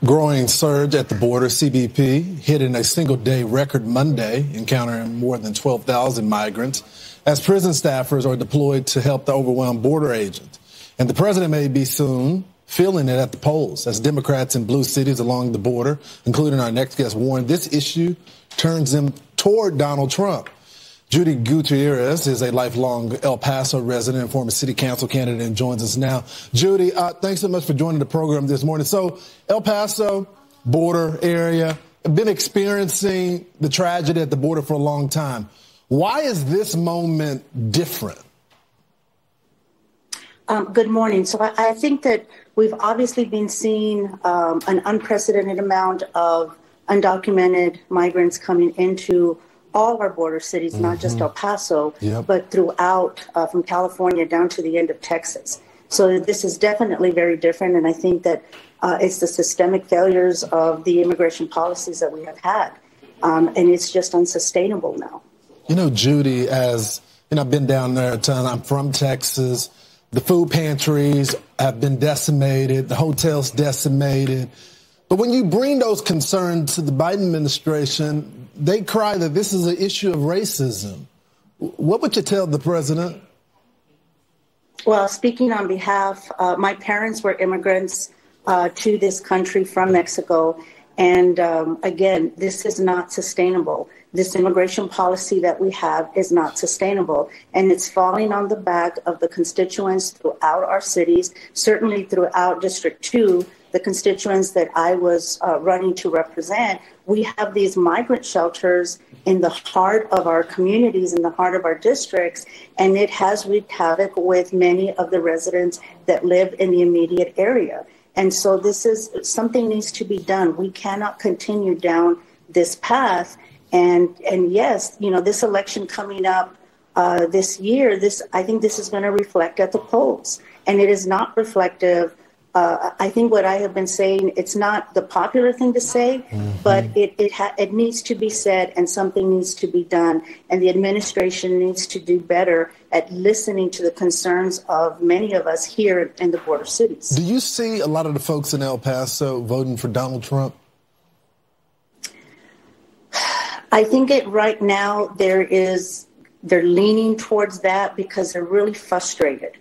Growing surge at the border, CBP hitting a single-day record Monday, encountering more than 12,000 migrants as prison staffers are deployed to help the overwhelmed border agents. And the president may be soon feeling it at the polls as Democrats in blue cities along the border, including our next guest, warn this issue turns them toward Donald Trump. Judy Gutierrez is a lifelong El Paso resident and former city council candidate and joins us now. Judy, thanks so much for joining the program this morning. So El Paso, border area, been experiencing the tragedy at the border for a long time. Why is this moment different? Good morning. So I think that we've obviously been seeing an unprecedented amount of undocumented migrants coming into all our border cities, not just El Paso, but throughout from California down to the end of Texas. So this is definitely very different. And I think that it's the systemic failures of the immigration policies that we have had. And it's just unsustainable now. You know, Judy, as you know, I've been down there a ton. I'm from Texas. The food pantries have been decimated. The hotels decimated. But when you bring those concerns to the Biden administration, they cry that this is an issue of racism. What would you tell the president? Well, speaking on behalf, my parents were immigrants to this country from Mexico. And again, this is not sustainable. This immigration policy that we have is not sustainable. And it's falling on the back of the constituents throughout our cities, certainly throughout District 2, the constituents that I was running to represent. We have these migrant shelters in the heart of our communities, in the heart of our districts, and it has wreaked havoc with many of the residents that live in the immediate area. And so something needs to be done. We cannot continue down this path. And yes, you know, this election coming up this year, I think this is going to reflect at the polls. And it is not reflective. I think what I have been saying, it's not the popular thing to say, but it needs to be said and something needs to be done. And the administration needs to do better at listening to the concerns of many of us here in the border cities. Do you see a lot of the folks in El Paso voting for Donald Trump? I think right now they're leaning towards that because they're really frustrated.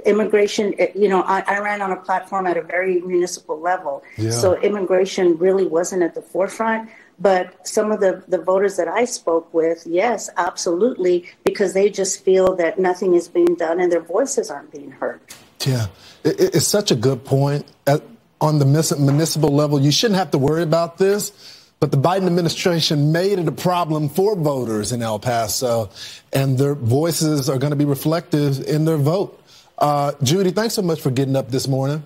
Immigration, you know, I ran on a platform at a very municipal level. So immigration really wasn't at the forefront. But some of the voters that I spoke with, yes, absolutely, because they just feel that nothing is being done and their voices aren't being heard. Yeah, it's such a good point. On the municipal level, you shouldn't have to worry about this. But the Biden administration made it a problem for voters in El Paso, and their voices are going to be reflective in their vote. Judy, thanks so much for getting up this morning.